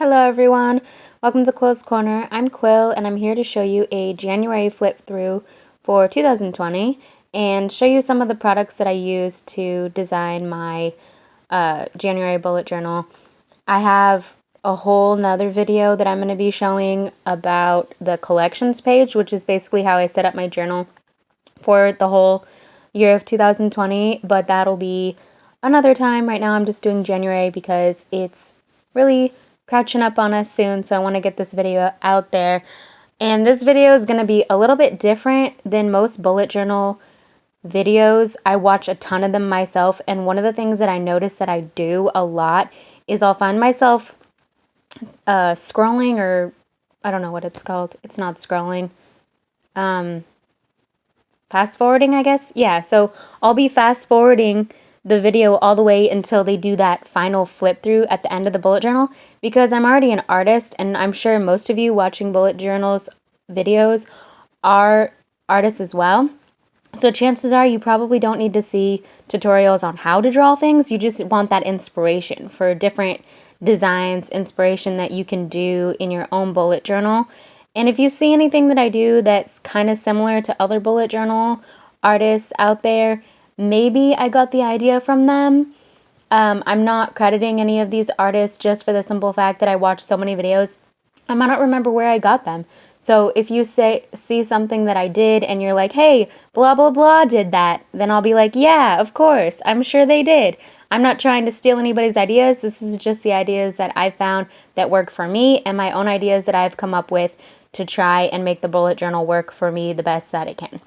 Hello everyone, welcome to Quill's Corner. I'm Quil and I'm here to show you a January flip through for 2020 and show you some of the products that I used to design my January bullet journal. I have a whole nother video that I'm going to be showing about the collections page, which is basically how I set up my journal for the whole year of 2020, but that'll be another time. Right now I'm just doing January because it's really crouching up on us soon, so I want to get this video out there. And this video is going to be a little bit different than most bullet journal videos. I watch a ton of them myself, and one of the things that I notice that I do a lot is I'll find myself scrolling, or I don't know what it's called. It's not scrolling. Fast forwarding, I guess. Yeah, so I'll be fast forwarding the video all the way until they do that final flip through at the end of the bullet journal, because I'm already an artist, and I'm sure most of you watching bullet journals videos are artists as well. So chances are you probably don't need to see tutorials on how to draw things. You just want that inspiration for different designs, inspiration that you can do in your own bullet journal. And if you see anything that I do that's kind of similar to other bullet journal artists out there, maybe I got the idea from them. I'm not crediting any of these artists, just for the simple fact that I watch so many videos. I might not remember where I got them. So if you see something that I did and you're like, hey, blah, blah, blah did that, then I'll be like, yeah, of course, I'm sure they did. I'm not trying to steal anybody's ideas. This is just the ideas that I found that work for me, and my own ideas that I've come up with to try and make the bullet journal work for me the best that it can.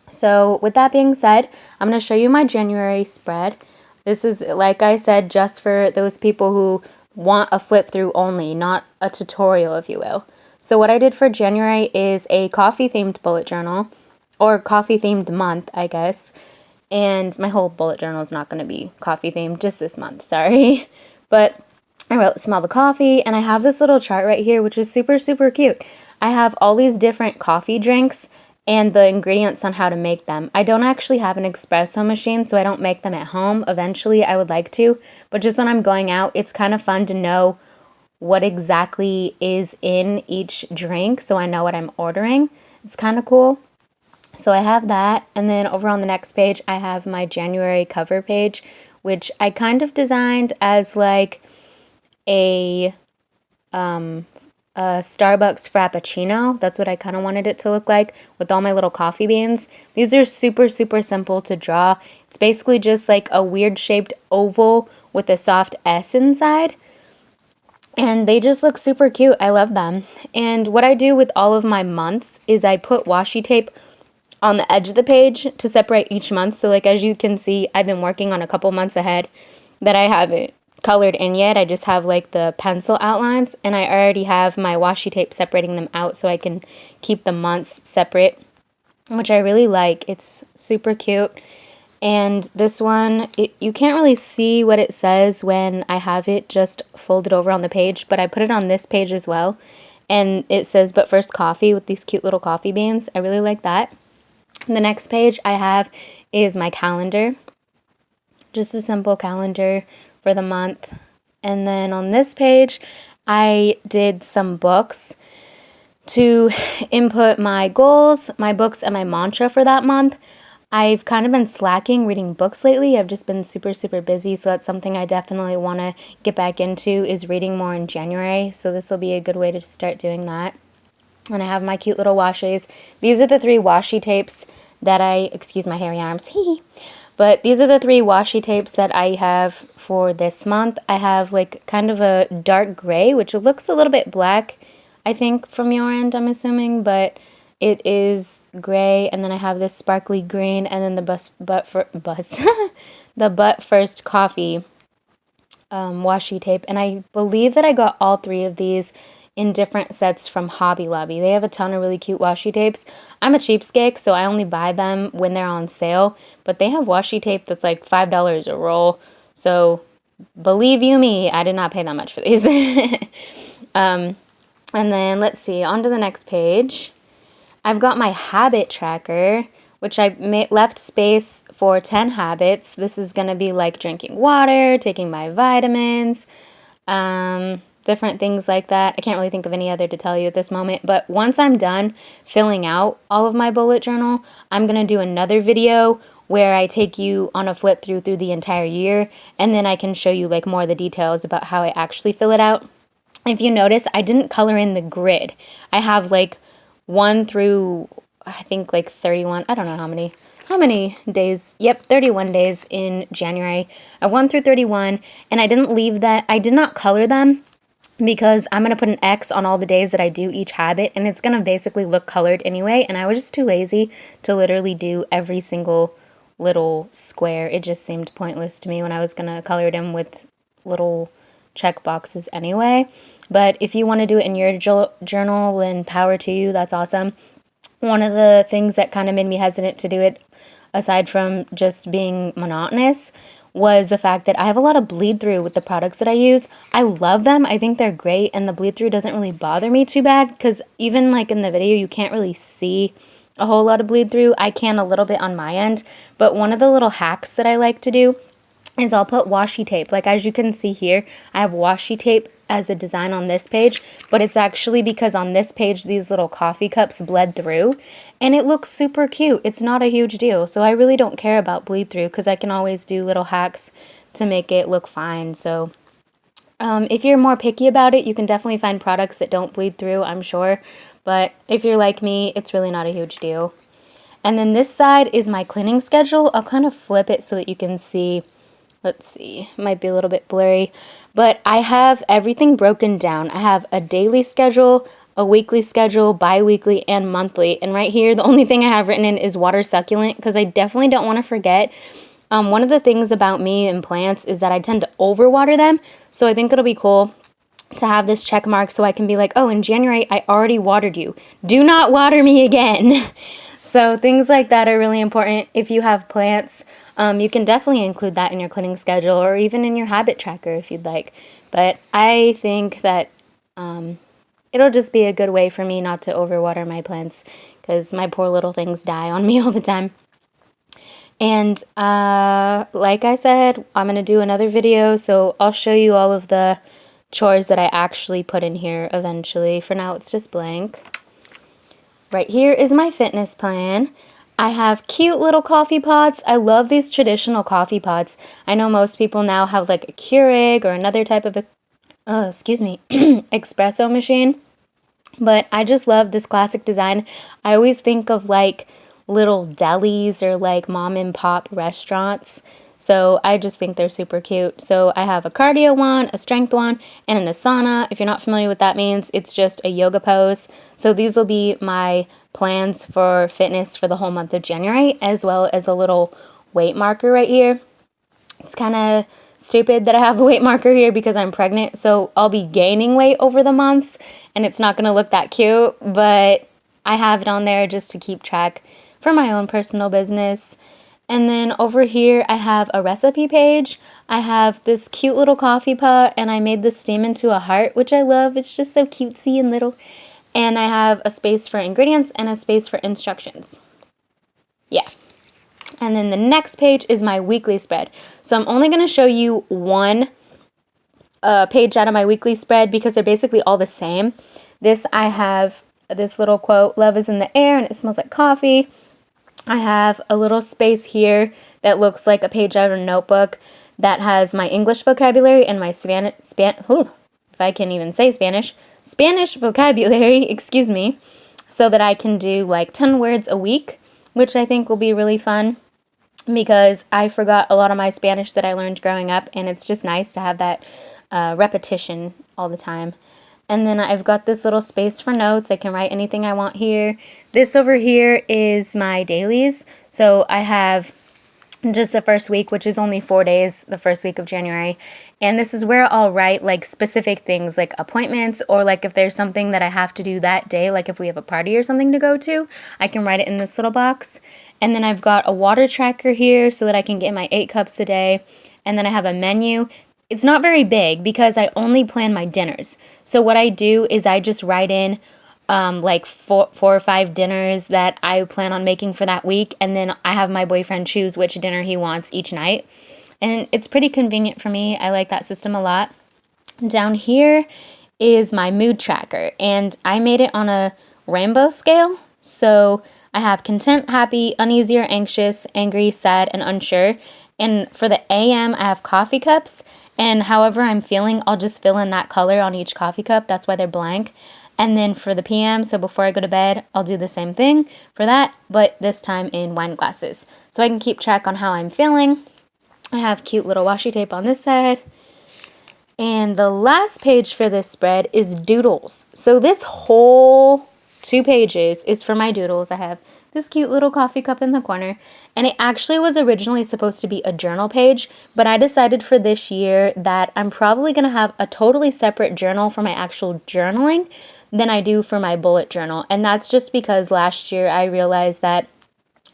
So with that being said, I'm going to show you my January spread. This is, like I said, just for those people who want a flip through only, not a tutorial, if you will. So what I did for January is a coffee themed bullet journal, or coffee themed month, I guess. And my whole bullet journal is not going to be coffee themed, just this month, sorry. But I wrote smell the coffee, and I have this little chart right here, which is super, super cute. I have all these different coffee drinks and the ingredients on how to make them. I don't actually have an espresso machine, so I don't make them at home. Eventually, I would like to, but just when I'm going out, it's kind of fun to know what exactly is in each drink, so I know what I'm ordering. It's kind of cool. So I have that, and then over on the next page, I have my January cover page, which I kind of designed as like a Starbucks Frappuccino. That's what I kind of wanted it to look like, with all my little coffee beans. These are super, super simple to draw. It's basically just like a weird shaped oval with a soft S inside. And they just look super cute. I love them. And what I do with all of my months is I put washi tape on the edge of the page to separate each month. So like, as you can see, I've been working on a couple months ahead that I haven't colored in yet. I just have like the pencil outlines, and I already have my washi tape separating them out so I can keep the months separate, which I really like. It's super cute. And this one, you can't really see what it says when I have it just folded over on the page, but I put it on this page as well. And it says, but first coffee, with these cute little coffee beans. I really like that. The next page I have is my calendar. Just a simple calendar for the month. And then on this page, I did some books to input my goals, my books, and my mantra for that month. I've kind of been slacking reading books lately. I've just been super, super busy, so that's something I definitely want to get back into, is reading more in January. So this will be a good way to start doing that. And I have my cute little washes. These are the 3 washi tapes that excuse my hairy arms, but these are the 3 washi tapes that I have for this month. I have like kind of a dark gray, which looks a little bit black, I think, from your end, I'm assuming, but it is gray. And then I have this sparkly green, and then the the But First Coffee washi tape. And I believe that I got all 3 of these in different sets from Hobby Lobby. They have a ton of really cute washi tapes. I'm a cheapskate, so I only buy them when they're on sale, but they have washi tape that's like $5 a roll. So believe you me, I did not pay that much for these. And then let's see, on to the next page. I've got my habit tracker, which I left space for 10 habits. This is going to be like drinking water, taking my vitamins, different things like that. I can't really think of any other to tell you at this moment, but once I'm done filling out all of my bullet journal, I'm going to do another video where I take you on a flip through the entire year, and then I can show you like more of the details about how I actually fill it out. If you notice, I didn't color in the grid. I have like 1 through, I think like 31, I don't know how many days. Yep, 31 days in January. I 1 through 31, and I did not color them because I'm going to put an X on all the days that I do each habit, and it's going to basically look colored anyway, and I was just too lazy to literally do every single little square. It just seemed pointless to me when I was going to color them with little check boxes anyway. But if you want to do it in your journal, then power to you. That's awesome. One of the things that kind of made me hesitant to do it, aside from just being monotonous, was the fact that I have a lot of bleed through with the products that I use. I love them. I think they're great, and the bleed through doesn't really bother me too bad because even like in the video, you can't really see a whole lot of bleed through. I can a little bit on my end, but one of the little hacks that I like to do is I'll put washi tape. Like as you can see here, I have washi tape as a design on this page, but it's actually because on this page these little coffee cups bled through and it looks super cute. It's not a huge deal, so I really don't care about bleed through because I can always do little hacks to make it look fine. So if you're more picky about it, you can definitely find products that don't bleed through, I'm sure, but if you're like me, it's really not a huge deal. And then this side is my cleaning schedule. I'll kind of flip it so that you can see. Let's see, might be a little bit blurry, but I have everything broken down. I have a daily schedule, a weekly schedule, bi-weekly, and monthly. And right here, the only thing I have written in is water succulent because I definitely don't want to forget. One of the things about me and plants is that I tend to overwater them. So I think it'll be cool to have this check mark so I can be like, oh, in January, I already watered you. Do not water me again. So things like that are really important. If you have plants, you can definitely include that in your cleaning schedule or even in your habit tracker if you'd like. But I think that it'll just be a good way for me not to overwater my plants because my poor little things die on me all the time. And like I said, I'm going to do another video, so I'll show you all of the chores that I actually put in here eventually. For now, it's just blank. Right here is my fitness plan. I have cute little coffee pots. I love these traditional coffee pots. I know most people now have like a Keurig or another type of espresso machine, but I just love this classic design. I always think of like little delis or like mom and pop restaurants. So I just think they're super cute. So I have a cardio one, a strength one, and an asana. If you're not familiar with what that means, it's just a yoga pose. So these will be my plans for fitness for the whole month of January, as well as a little weight marker right here. It's kind of stupid that I have a weight marker here because I'm pregnant. So I'll be gaining weight over the months and it's not going to look that cute, but I have it on there just to keep track for my own personal business. And then over here, I have a recipe page. I have this cute little coffee pot, and I made this steam into a heart, which I love. It's just so cutesy and little. And I have a space for ingredients and a space for instructions. Yeah. And then the next page is my weekly spread. So I'm only going to show you one page out of my weekly spread because they're basically all the same. I have this little quote, "Love is in the air and it smells like coffee." I have a little space here that looks like a page out of a notebook that has my English vocabulary and my Spanish vocabulary, excuse me, so that I can do like 10 words a week, which I think will be really fun because I forgot a lot of my Spanish that I learned growing up, and it's just nice to have that repetition all the time. And then I've got this little space for notes. I can write anything I want here. This over here is my dailies. So I have just the first week, which is only 4 days, the first week of January. And this is where I'll write like specific things like appointments, or like if there's something that I have to do that day, like if we have a party or something to go to, I can write it in this little box. And then I've got a water tracker here so that I can get my 8 cups a day. And then I have a menu. It's not very big because I only plan my dinners. So what I do is I just write in like four or 5 dinners that I plan on making for that week. And then I have my boyfriend choose which dinner he wants each night. And it's pretty convenient for me. I like that system a lot. Down here is my mood tracker, and I made it on a rainbow scale. So I have content, happy, uneasy or anxious, angry, sad, and unsure. And for the AM, I have coffee cups, and however I'm feeling, I'll just fill in that color on each coffee cup. That's why they're blank. And then for the PM, so before I go to bed, I'll do the same thing for that, but this time in wine glasses. So I can keep track on how I'm feeling. I have cute little washi tape on this side. And the last page for this spread is doodles. So this whole 2 pages is for my doodles. I have this cute little coffee cup in the corner, and it actually was originally supposed to be a journal page, but I decided for this year that I'm probably going to have a totally separate journal for my actual journaling than I do for my bullet journal. And that's just because last year I realized that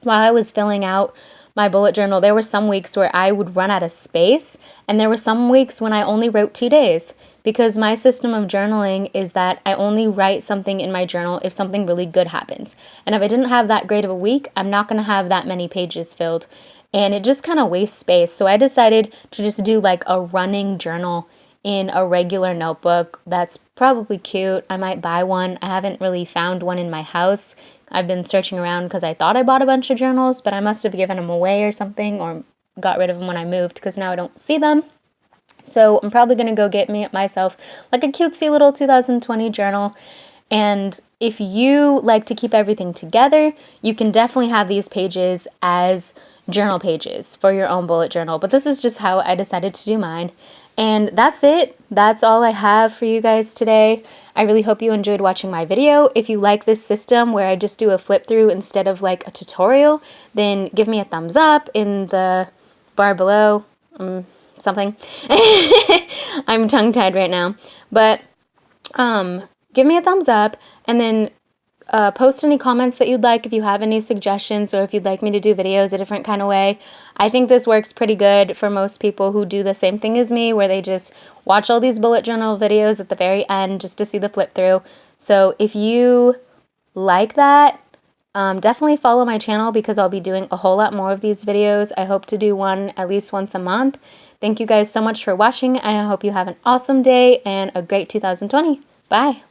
while I was filling out my bullet journal, there were some weeks where I would run out of space, and there were some weeks when I only wrote 2 days, because my system of journaling is that I only write something in my journal if something really good happens. And if I didn't have that great of a week, I'm not going to have that many pages filled, and it just kind of wastes space. So I decided to just do like a running journal in a regular notebook. That's probably cute. I might buy one. I haven't really found one in my house. I've been searching around because I thought I bought a bunch of journals, but I must have given them away or something, or got rid of them when I moved because now I don't see them. So I'm probably going to go get myself like a cutesy little 2020 journal. And if you like to keep everything together, you can definitely have these pages as journal pages for your own bullet journal. But this is just how I decided to do mine. And that's it. That's all I have for you guys today. I really hope you enjoyed watching my video. If you like this system where I just do a flip through instead of like a tutorial, then give me a thumbs up in the bar below. Something. I'm tongue-tied right now. But give me a thumbs up, and then post any comments that you'd like if you have any suggestions, or if you'd like me to do videos a different kind of way. I think this works pretty good for most people who do the same thing as me, where they just watch all these bullet journal videos at the very end just to see the flip through. So if you like that, definitely follow my channel, because I'll be doing a whole lot more of these videos. I hope to do one at least once a month. Thank you guys so much for watching, and I hope you have an awesome day and a great 2020. Bye!